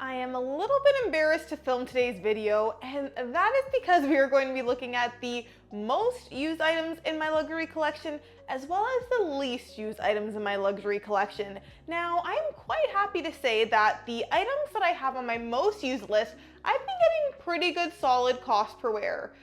I am a little bit embarrassed to film today's video, and that is because we are going to be looking at the most used items in my luxury collection, as well as the least used items in my luxury collection. Now, I'm quite happy to say that the items that I have on my most used list, I've been getting pretty good solid cost per wear.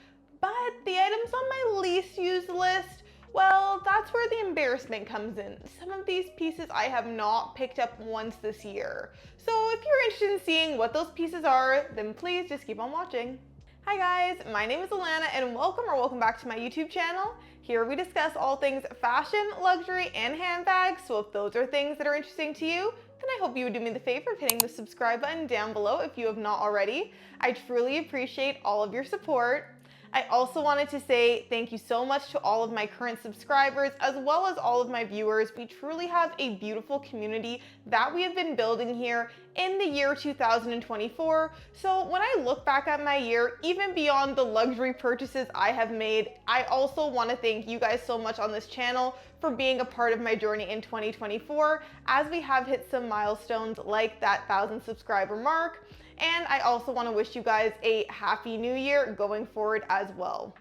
But the items on my least used list, well, that's where the embarrassment comes in. Some of these pieces I have not picked up once this year. So if you're interested in seeing what those pieces are, then please just keep on watching. Hi guys, my name is Alana and welcome back to my YouTube channel. Here we discuss all things fashion, luxury, and handbags. So if those are things that are interesting to you, then I hope you would do me the favor of hitting the subscribe button down below if you have not already. I truly appreciate all of your support. I also wanted to say thank you so much to all of my current subscribers as well as all of my viewers. We truly have a beautiful community that we have been building here in the year 2024. So when I look back at my year, even beyond the luxury purchases I have made, I also want to thank you guys so much on this channel for being a part of my journey in 2024 as we have hit some milestones like that 1,000 subscriber mark. And I also want to wish you guys a happy new year going forward as well.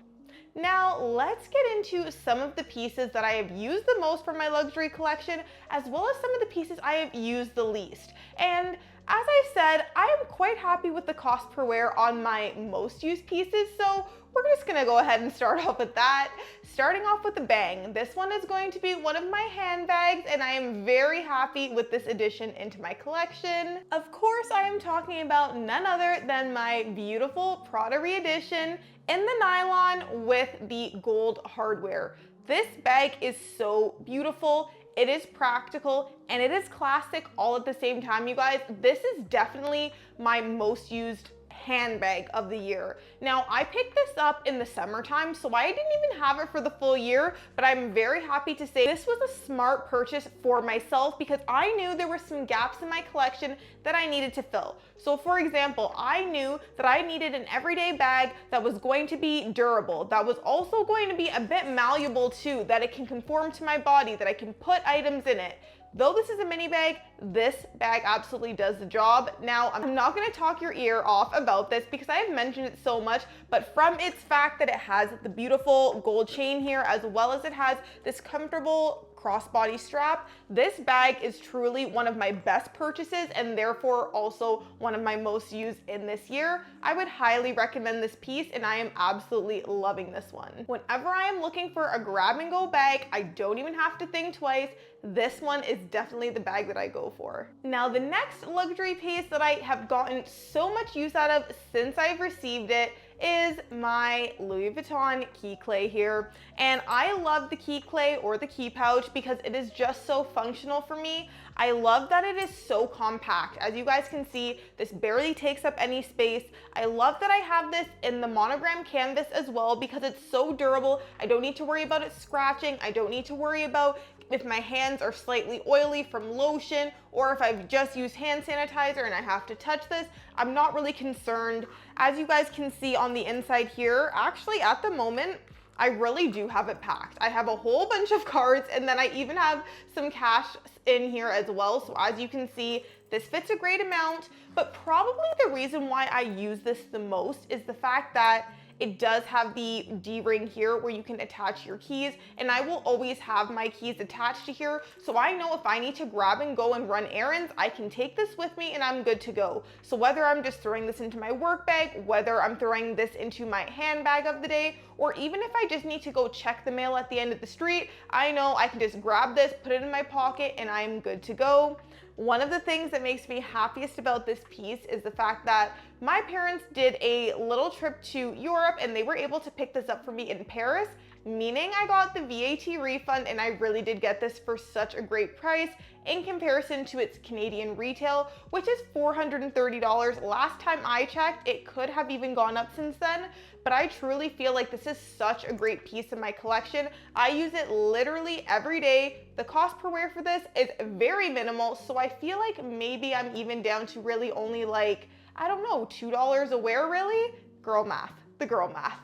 Now let's get into some of the pieces that I have used the most for my luxury collection, as well as some of the pieces I have used the least. And as I said, I am quite happy with the cost per wear on my most used pieces, so we're just gonna go ahead and start off with that. Starting off with a bang. This one is going to be one of my handbags, and I am very happy with this addition into my collection. Of course, I am talking about none other than my beautiful Prada re-edition in the nylon with the gold hardware. This bag is so beautiful. It is practical and it is classic all at the same time, you guys. This is definitely my most used handbag of the year. Now, I picked this up in the summertime, so I didn't even have it for the full year, but I'm very happy to say this was a smart purchase for myself because I knew there were some gaps in my collection that I needed to fill. So for example, I knew that I needed an everyday bag that was going to be durable, that was also going to be a bit malleable too, that it can conform to my body, that I can put items in it. Though this is a mini bag, this bag absolutely does the job. Now, I'm not gonna talk your ear off about this because I have mentioned it so much, but from its fact that it has the beautiful gold chain here, as well as it has this comfortable crossbody strap, this bag is truly one of my best purchases and therefore also one of my most used in this year. I would highly recommend this piece and I am absolutely loving this one. Whenever I am looking for a grab and go bag, I don't even have to think twice. This one is definitely the bag that I go for. Now, the next luxury piece that I have gotten so much use out of since I've received it is my Louis Vuitton key clay here. And I love the key clay or the key pouch because it is just so functional for me. I love that it is so compact. As you guys can see, this barely takes up any space. I love that I have this in the monogram canvas as well because it's so durable. I don't need to worry about it scratching. I don't need to worry about if my hands are slightly oily from lotion or if I've just used hand sanitizer and I have to touch this. I'm not really concerned. As you guys can see on the inside here, actually at the moment, I really do have it packed. I have a whole bunch of cards and then I even have some cash in here as well. So as you can see, this fits a great amount, but probably the reason why I use this the most is the fact that it does have the D-ring here where you can attach your keys, and I will always have my keys attached to here. So I know if I need to grab and go and run errands, I can take this with me and I'm good to go. So whether I'm just throwing this into my work bag, whether I'm throwing this into my handbag of the day, or even if I just need to go check the mail at the end of the street, I know I can just grab this, put it in my pocket, and I'm good to go. One of the things that makes me happiest about this piece is the fact that my parents did a little trip to Europe and they were able to pick this up for me in Paris, meaning I got the VAT refund and I really did get this for such a great price in comparison to its Canadian retail, which is $430. Last time I checked, it could have even gone up since then, but I truly feel like this is such a great piece in my collection. I use it literally every day. The cost per wear for this is very minimal, so I feel like maybe I'm even down to really only like, I don't know, $2 a wear really? Girl math, the girl math.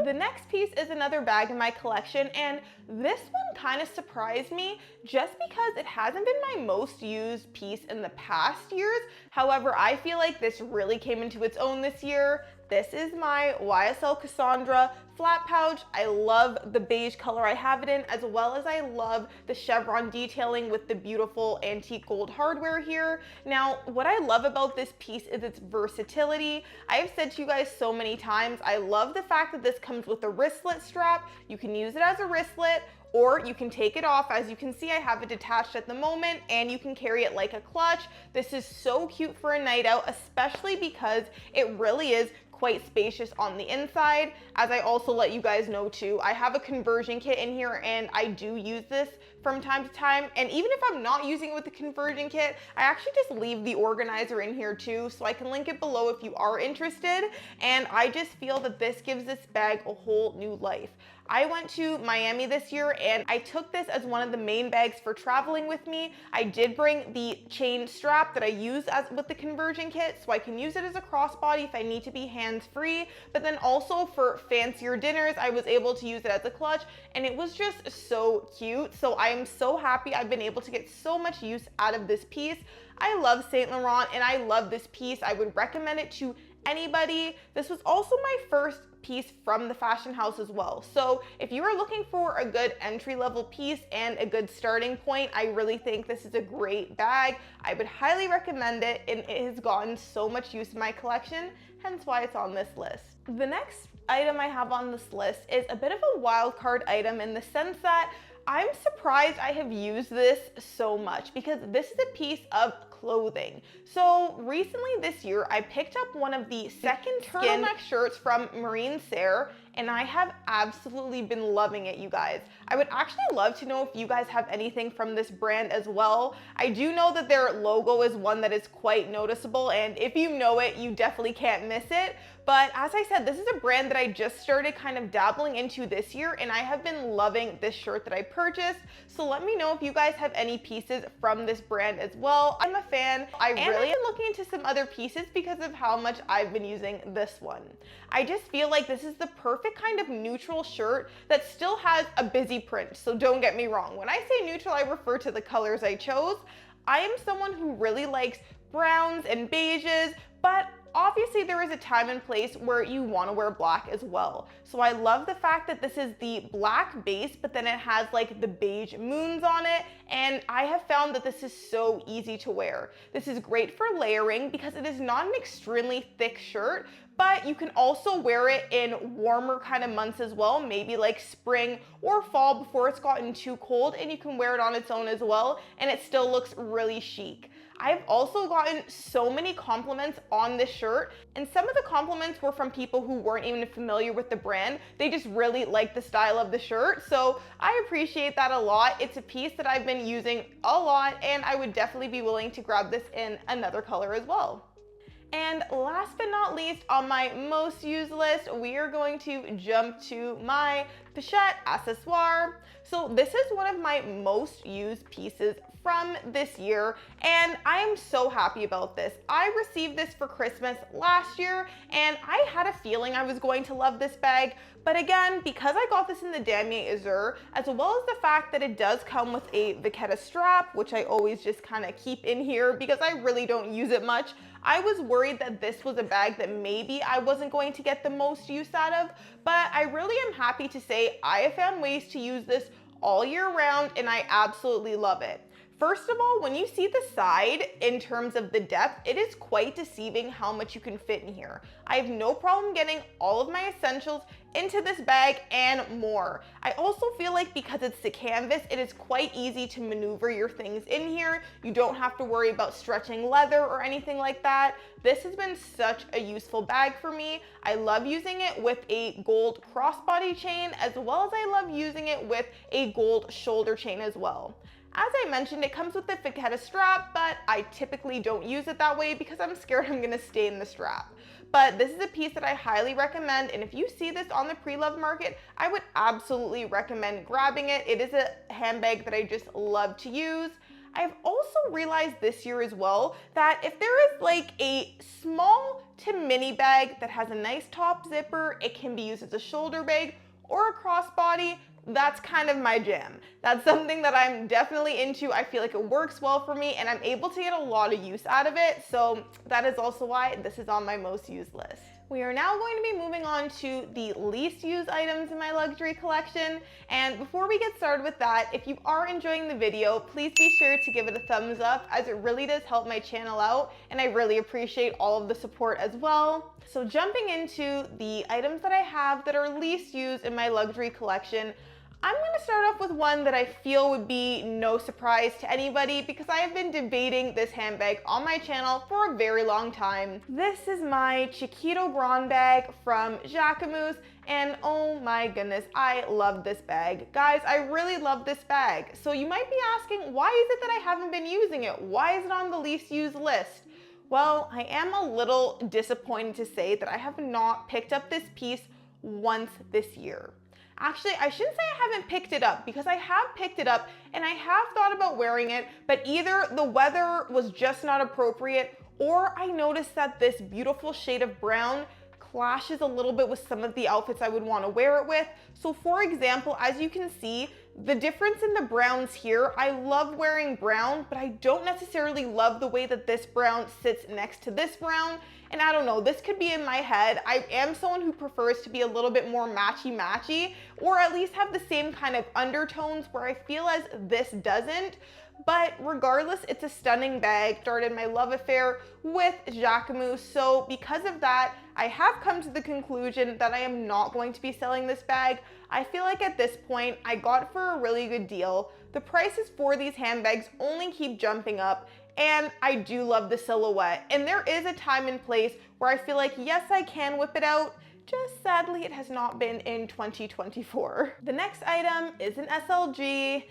The next piece is another bag in my collection, and this one kind of surprised me just because it hasn't been my most used piece in the past years. However, I feel like this really came into its own this year. This is my YSL Cassandra Flap Pouch. I love the beige color I have it in, as well as I love the chevron detailing with the beautiful antique gold hardware here. Now, what I love about this piece is its versatility. I have said to you guys so many times, I love the fact that this comes with a wristlet strap. You can use it as a wristlet, or you can take it off. As you can see, I have it detached at the moment, and you can carry it like a clutch. This is so cute for a night out, especially because it really is quite spacious on the inside. As I also let you guys know too, I have a conversion kit in here, and I do use this from time to time. And even if I'm not using it with the conversion kit, I actually just leave the organizer in here too, so I can link it below if you are interested. And I just feel that this gives this bag a whole new life. I went to Miami this year, and I took this as one of the main bags for traveling with me. I did bring the chain strap that I use as with the conversion kit, so I can use it as a crossbody if I need to be hands-free. But then also for fancier dinners, I was able to use it as a clutch, and it was just so cute. So I am so happy I've been able to get so much use out of this piece. I love Saint Laurent, and I love this piece. I would recommend it to anybody. This was also my first piece from the fashion house as well. So if you are looking for a good entry-level piece and a good starting point, I really think this is a great bag. I would highly recommend it, and it has gotten so much use in my collection, hence why it's on this list. The next item I have on this list is a bit of a wild card item in the sense that I'm surprised I have used this so much, because this is a piece of clothing. So recently this year, I picked up one of the second turtleneck shirts from Marine Serre, and I have absolutely been loving it, you guys. I would actually love to know if you guys have anything from this brand as well. I do know that their logo is one that is quite noticeable, and if you know it, you definitely can't miss it. But as I said, this is a brand that I just started kind of dabbling into this year, and I have been loving this shirt that I purchased. So let me know if you guys have any pieces from this brand as well. I'm a fan. I've been looking into some other pieces because of how much I've been using this one. I just feel like this is the perfect kind of neutral shirt that still has a busy print. So don't get me wrong. When I say neutral, I refer to the colors I chose. I am someone who really likes browns and beiges, but obviously there is a time and place where you want to wear black as well. So I love the fact that this is the black base, but then it has like the beige moons on it, and I have found that this is so easy to wear. This is great for layering because it is not an extremely thick shirt, but you can also wear it in warmer kind of months as well, maybe like spring or fall before it's gotten too cold, and you can wear it on its own as well, and it still looks really chic. I've also gotten so many compliments on this shirt, and some of the compliments were from people who weren't even familiar with the brand. They just really liked the style of the shirt, so I appreciate that a lot. It's a piece that I've been using a lot, and I would definitely be willing to grab this in another color as well. And last but not least, on my most used list, we are going to jump to my Pochette Accessoires. So this is one of my most used pieces from this year, and I am so happy about this. I received this for Christmas last year, and I had a feeling I was going to love this bag. But again, because I got this in the Damier Azur, as well as the fact that it does come with a Vachetta strap, which I always just kind of keep in here because I really don't use it much, I was worried that this was a bag that maybe I wasn't going to get the most use out of, but I really am happy to say I have found ways to use this all year round, and I absolutely love it. First of all, when you see the side in terms of the depth, it is quite deceiving how much you can fit in here. I have no problem getting all of my essentials into this bag and more. I also feel like because it's the canvas, it is quite easy to maneuver your things in here. You don't have to worry about stretching leather or anything like that. This has been such a useful bag for me. I love using it with a gold crossbody chain, as well as I love using it with a gold shoulder chain as well. As I mentioned, it comes with the Vachetta strap, but I typically don't use it that way because I'm scared I'm gonna stain the strap. But this is a piece that I highly recommend, and if you see this on the pre-loved market, I would absolutely recommend grabbing it. It is a handbag that I just love to use. I've also realized this year as well that if there is like a small to mini bag that has a nice top zipper. It can be used as a shoulder bag or a crossbody. That's kind of my jam. That's something that I'm definitely into. I feel like it works well for me and I'm able to get a lot of use out of it. So that is also why this is on my most used list. We are now going to be moving on to the least used items in my luxury collection. And before we get started with that, if you are enjoying the video, please be sure to give it a thumbs up, as it really does help my channel out and I really appreciate all of the support as well. So jumping into the items that I have that are least used in my luxury collection, I'm going to start off with one that I feel would be no surprise to anybody because I have been debating this handbag on my channel for a very long time. This is my Chiquito Grande bag from Jacquemus, and oh my goodness, I love this bag. Guys, I really love this bag. So you might be asking, why is it that I haven't been using it? Why is it on the least used list? Well, I am a little disappointed to say that I have not picked up this piece once this year. Actually, I shouldn't say I haven't picked it up because I have picked it up and I have thought about wearing it, but either the weather was just not appropriate or I noticed that this beautiful shade of brown clashes a little bit with some of the outfits I would want to wear it with. So for example, as you can see, the difference in the browns here, I love wearing brown, but I don't necessarily love the way that this brown sits next to this brown. And I don't know, this could be in my head. I am someone who prefers to be a little bit more matchy-matchy, or at least have the same kind of undertones where I feel as this doesn't. But regardless, it's a stunning bag. Started my love affair with Jacquemus. So because of that, I have come to the conclusion that I am not going to be selling this bag. I feel like at this point, I got it for a really good deal. The prices for these handbags only keep jumping up. And I do love the silhouette. And there is a time and place where I feel like, yes, I can whip it out. Just sadly, it has not been in 2024. The next item is an SLG.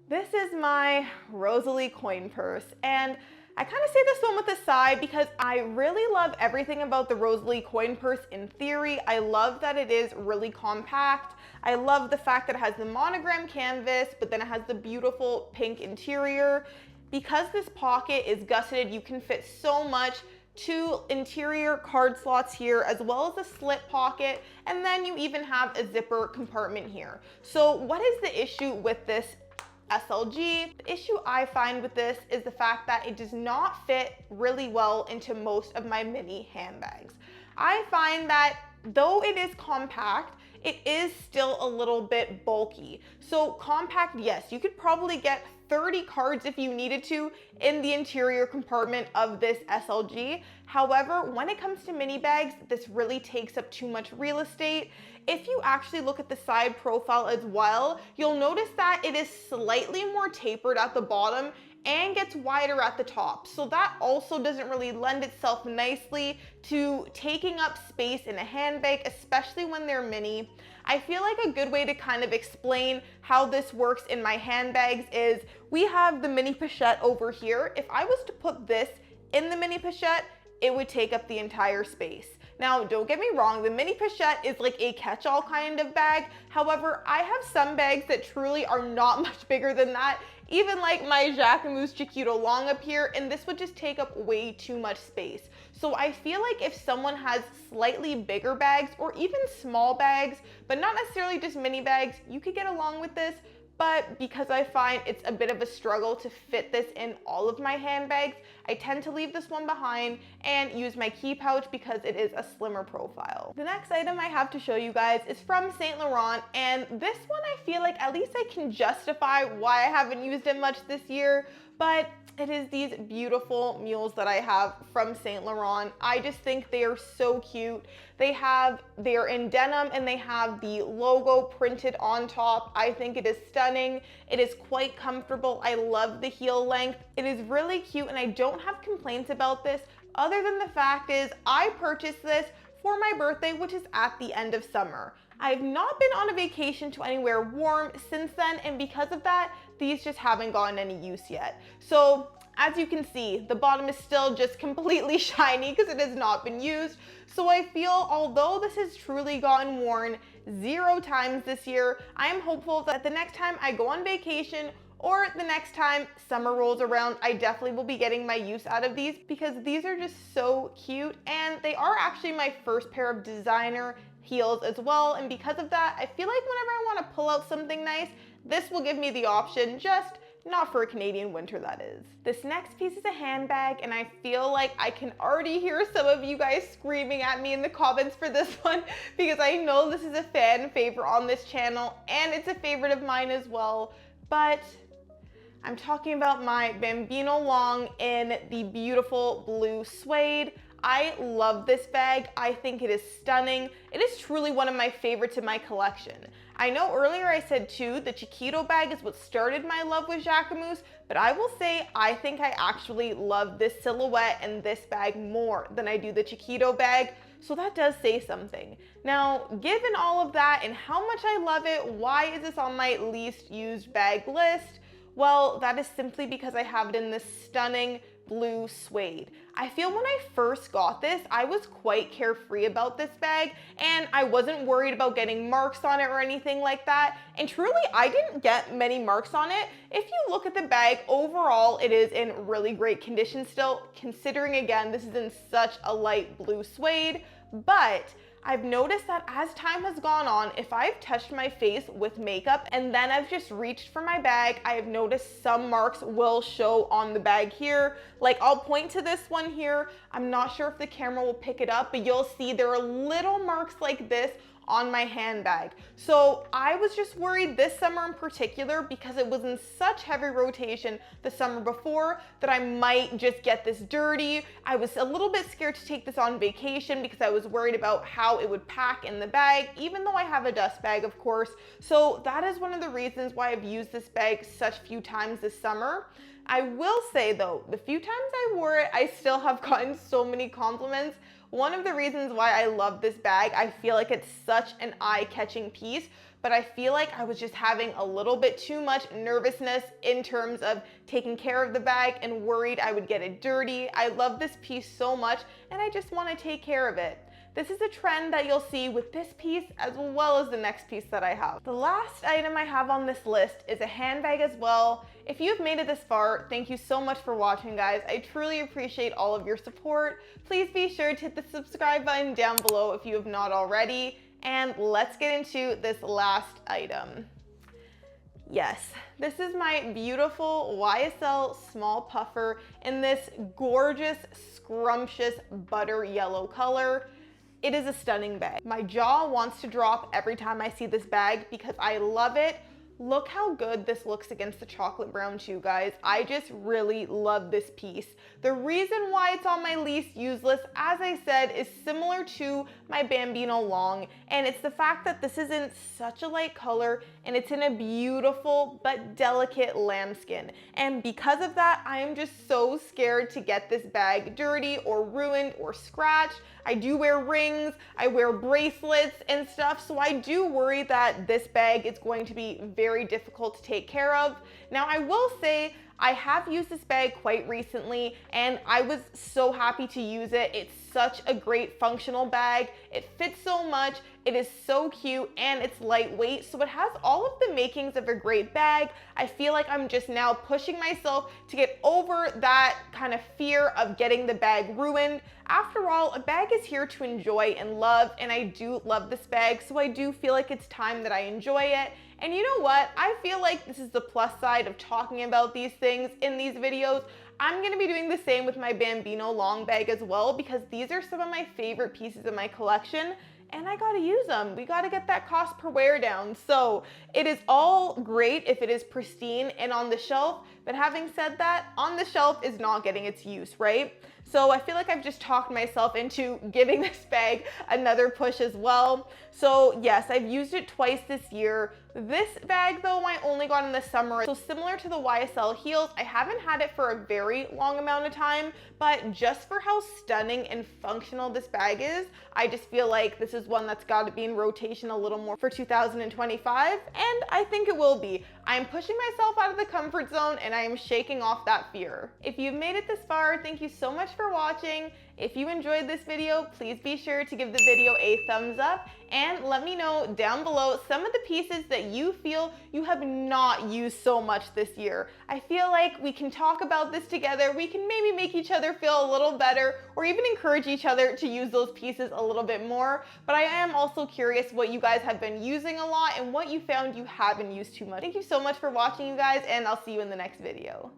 This is my Rosalie Coin purse. And I kind of say this one with a sigh because I really love everything about the Rosalie Coin purse in theory. I love that it is really compact. I love the fact that it has the monogram canvas, but then it has the beautiful pink interior. Because this pocket is gusseted, you can fit so much. Two interior card slots here, as well as a slip pocket, and then you even have a zipper compartment here. So what is the issue with this SLG? The issue I find with this is the fact that it does not fit really well into most of my mini handbags. I find that though it is compact, it is still a little bit bulky. So compact, yes, you could probably get 30 cards if you needed to in the interior compartment of this SLG. However, when it comes to mini bags, this really takes up too much real estate. If you actually look at the side profile as well, you'll notice that it is slightly more tapered at the bottom and gets wider at the top. So that also doesn't really lend itself nicely to taking up space in a handbag, especially when they're mini. I feel like a good way to kind of explain how this works in my handbags is we have the mini pochette over here. If I was to put this in the mini pochette, it would take up the entire space. Now, don't get me wrong, the mini pochette is like a catch-all kind of bag. However, I have some bags that truly are not much bigger than that, even like my Jacquemus Chiquito Long up here, and this would just take up way too much space. So I feel like if someone has slightly bigger bags or even small bags, but not necessarily just mini bags, you could get along with this. But because I find it's a bit of a struggle to fit this in all of my handbags, I tend to leave this one behind and use my key pouch because it is a slimmer profile. The next item I have to show you guys is from Saint Laurent, and this one I feel like at least I can justify why I haven't used it much this year, but it is these beautiful mules that I have from Saint Laurent. I just think they are so cute. They're in denim and they have the logo printed on top. I think it is stunning. It is quite comfortable. I love the heel length. It is really cute and I don't have complaints about this other than the fact is I purchased this for my birthday, which is at the end of summer. I've not been on a vacation to anywhere warm since then, and because of that, these just haven't gotten any use yet. So as you can see, the bottom is still just completely shiny because it has not been used. So I feel although this has truly gotten worn 0 times this year, I am hopeful that the next time I go on vacation or the next time summer rolls around, I definitely will be getting my use out of these because these are just so cute, and they are actually my first pair of designer heels as well. And because of that, I feel like whenever I want to pull out something nice, this will give me the option, just not for a Canadian winter, that is. This next piece is a handbag, and I feel like I can already hear some of you guys screaming at me in the comments for this one because I know this is a fan favorite on this channel and it's a favorite of mine as well. But I'm talking about my Bambino Long in the beautiful blue suede. I love this bag. I think it is stunning. It is truly one of my favorites in my collection. I know earlier I said too, the Chiquito bag is what started my love with Jacquemus, but I will say I think I actually love this silhouette and this bag more than I do the Chiquito bag. So that does say something. Now, given all of that and how much I love it, why is this on my least used bag list? Well, that is simply because I have it in this stunning blue suede. I feel when I first got this, I was quite carefree about this bag and I wasn't worried about getting marks on it or anything like that. And truly, I didn't get many marks on it. If you look at the bag, overall, it is in really great condition still, considering again, this is in such a light blue suede. But I've noticed that as time has gone on, if I've touched my face with makeup and then I've just reached for my bag, I have noticed some marks will show on the bag here. Like I'll point to this one here. I'm not sure if the camera will pick it up, but you'll see there are little marks like this on my handbag. So I was just worried this summer in particular, because it was in such heavy rotation the summer before, that I might just get this dirty. I was a little bit scared to take this on vacation because I was worried about how it would pack in the bag, even though I have a dust bag, of course. So that is one of the reasons why I've used this bag such few times this summer. I will say though, the few times I wore it, I still have gotten so many compliments. One of the reasons why I love this bag, I feel like it's such an eye-catching piece, but I feel like I was just having a little bit too much nervousness in terms of taking care of the bag and worried I would get it dirty. I love this piece so much and I just want to take care of it. This is a trend that you'll see with this piece as well as the next piece that I have. The last item I have on this list is a handbag as well. If you've made it this far, thank you so much for watching, guys. I truly appreciate all of your support. Please be sure to hit the subscribe button down below if you have not already. And let's get into this last item. Yes, this is my beautiful YSL small puffer in this gorgeous, scrumptious butter yellow color. It is a stunning bag. My jaw wants to drop every time I see this bag because I love it. Look how good this looks against the chocolate brown too, guys. I just really love this piece. The reason why it's on my least used list, as I said, is similar to my Bambino Long, and it's the fact that this is in such a light color and it's in a beautiful but delicate lambskin. And because of that, I am just so scared to get this bag dirty or ruined or scratched. I do wear rings, I wear bracelets and stuff, so I do worry that this bag is going to be very difficult to take care of. Now, I will say I have used this bag quite recently and I was so happy to use it. It's such a great functional bag. It fits so much, it is so cute, and it's lightweight, so it has all of the makings of a great bag. I feel like I'm just now pushing myself to get over that kind of fear of getting the bag ruined. After all, a bag is here to enjoy and love, and I do love this bag, so I do feel like it's time that I enjoy it. And you know what? I feel like this is the plus side of talking about these things in these videos. I'm gonna be doing the same with my Bambino Long bag as well, because these are some of my favorite pieces of my collection and I gotta use them. We gotta get that cost per wear down. So it is all great if it is pristine and on the shelf, but having said that, on the shelf is not getting its use, right? So I feel like I've just talked myself into giving this bag another push as well. So yes, I've used it twice this year. This bag though, I only got in the summer. So similar to the YSL Heels, I haven't had it for a very long amount of time, but just for how stunning and functional this bag is, I just feel like this is one that's got to be in rotation a little more for 2025, and I think it will be. I'm pushing myself out of the comfort zone and I am shaking off that fear. If you've made it this far, thank you so much for watching. If you enjoyed this video, please be sure to give the video a thumbs up and let me know down below some of the pieces that you feel you have not used so much this year. I feel like we can talk about this together. We can maybe make each other feel a little better or even encourage each other to use those pieces a little bit more. But I am also curious what you guys have been using a lot and what you found you haven't used too much. Thank you so much for watching, you guys, and I'll see you in the next video.